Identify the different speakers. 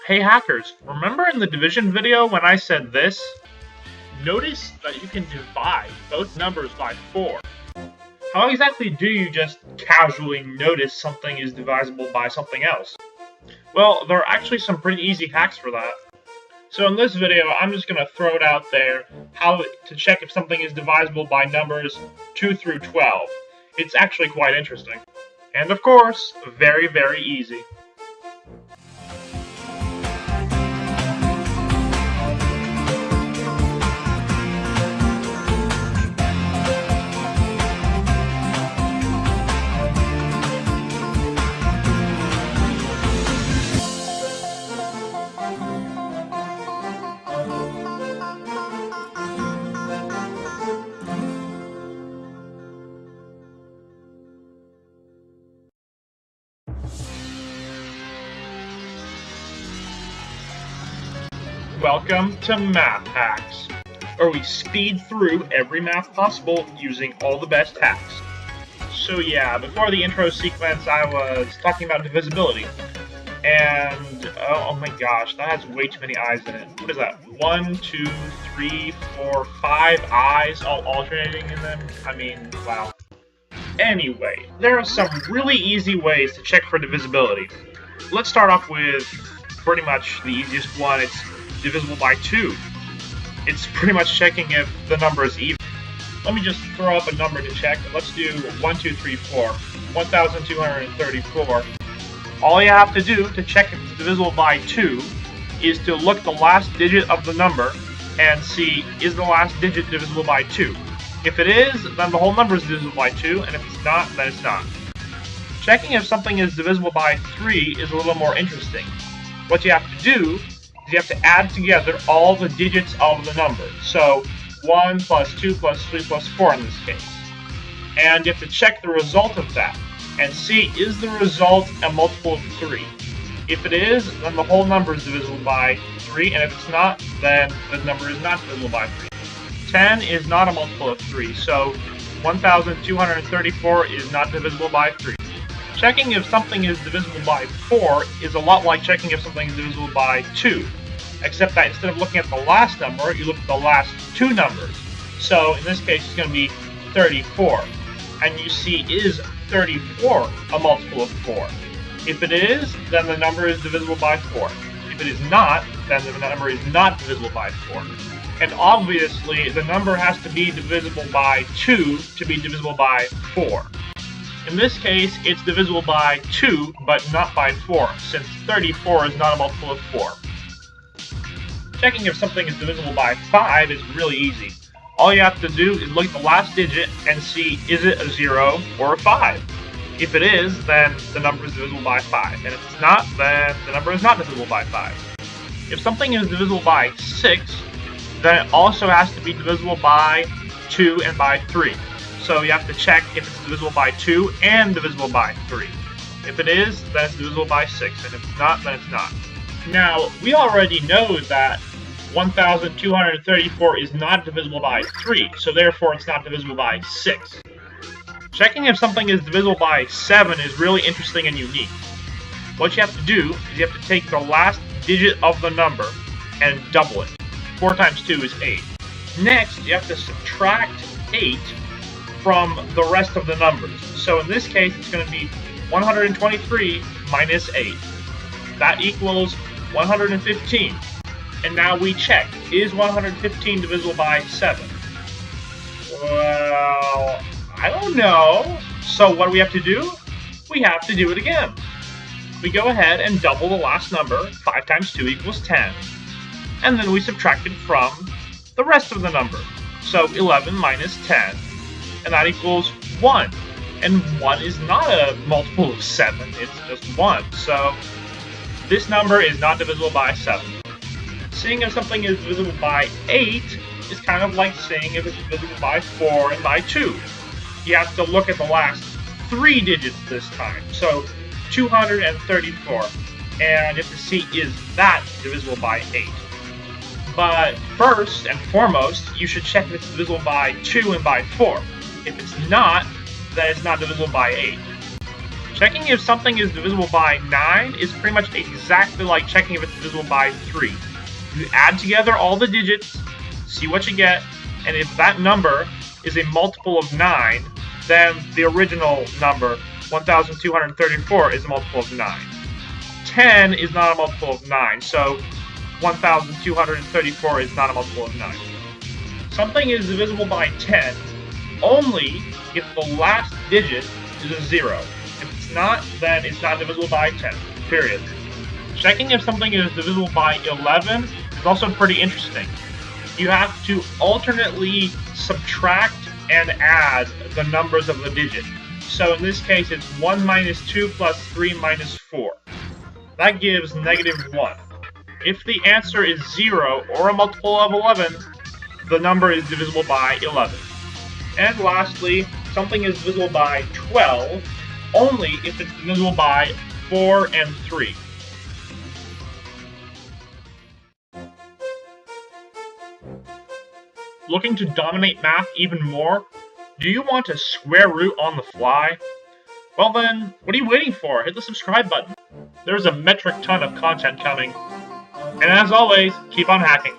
Speaker 1: Hey hackers, remember in the division video when I said this? Notice that you can divide both numbers by 4. How exactly do you just casually notice something is divisible by something else? Well, there are actually some pretty easy hacks for that. So in this video, I'm just going to throw it out there, how to check if something is divisible by numbers 2 through 12. It's actually quite interesting. And of course, very, very easy. Welcome to Math Hacks, where we speed through every math possible using all the best hacks. So yeah, before the intro sequence I was talking about divisibility, and oh my gosh, that has way too many eyes in it. What is that? 1, 2, 3, 4, 5 eyes all alternating in them? I mean, wow. Anyway, there are some really easy ways to check for divisibility. Let's start off with pretty much the easiest one. It's divisible by 2. It's pretty much checking if the number is even. Let me just throw up a number to check. Let's do 1, 2, 3, 4. 1,234. All you have to do to check if it's divisible by 2 is to look at the last digit of the number and see, is the last digit divisible by 2? If it is, then the whole number is divisible by 2, and if it's not, then it's not. Checking if something is divisible by 3 is a little more interesting. What you have to do is you have to add together all the digits of the number. So 1 plus 2 plus 3 plus 4 in this case. And you have to check the result of that and see, is the result a multiple of 3? If it is, then the whole number is divisible by 3, and if it's not, then the number is not divisible by 3. 10 is not a multiple of 3, so 1,234 is not divisible by 3. Checking if something is divisible by 4 is a lot like checking if something is divisible by 2, except that instead of looking at the last number, you look at the last 2 numbers. So in this case, it's going to be 34. And you see, is 34 a multiple of 4? If it is, then the number is divisible by 4. If it is not, then the number is not divisible by 4. And obviously, the number has to be divisible by 2 to be divisible by 4. In this case, it's divisible by 2, but not by 4, since 34 is not a multiple of 4. Checking if something is divisible by 5 is really easy. All you have to do is look at the last digit and see, is it a 0 or a 5? If it is, then the number is divisible by 5, and if it's not, then the number is not divisible by 5. If something is divisible by 6, then it also has to be divisible by 2 and by 3. So you have to check if it's divisible by 2 and divisible by 3. If it is, then it's divisible by 6, and if it's not, then it's not. Now, we already know that 1,234 is not divisible by 3, so therefore it's not divisible by 6. Checking if something is divisible by 7 is really interesting and unique. What you have to do is you have to take the last digit of the number and double it. 4 times 2 is 8. Next, you have to subtract 8 from the rest of the numbers. So in this case, it's going to be 123 minus 8. That equals 115. And now we check, is 115 divisible by 7? Well, I don't know. So what do we have to do? We have to do it again. We go ahead and double the last number. 5 times 2 equals 10. And then we subtract it from the rest of the number. So 11 minus 10. And that equals 1. And 1 is not a multiple of 7, it's just 1. So this number is not divisible by 7. Seeing if something is divisible by 8 is kind of like saying if it's divisible by 4 and by 2. You have to look at the last 3 digits this time. So 234. And you have to see, is that divisible by 8? But first and foremost, you should check if it's divisible by 2 and by 4. If it's not, then it's not divisible by 8. Checking if something is divisible by 9 is pretty much exactly like checking if it's divisible by 3. You add together all the digits, see what you get, and if that number is a multiple of 9, then the original number, 1,234, is a multiple of 9. 10 is not a multiple of 9, so 1,234 is not a multiple of 9. Something is divisible by 10 only if the last digit is a 0. If it's not, then it's not divisible by 10, period. Checking if something is divisible by 11 is also pretty interesting. You have to alternately subtract and add the numbers of the digit. So in this case, it's 1 minus 2 plus 3 minus 4. That gives -1. If the answer is 0 or a multiple of 11, the number is divisible by 11. And lastly, something is divisible by 12 only if it's divisible by 4 and 3. Looking to dominate math even more? Do you want a square root on the fly? Well then, what are you waiting for? Hit the subscribe button. There's a metric ton of content coming. And as always, keep on hacking.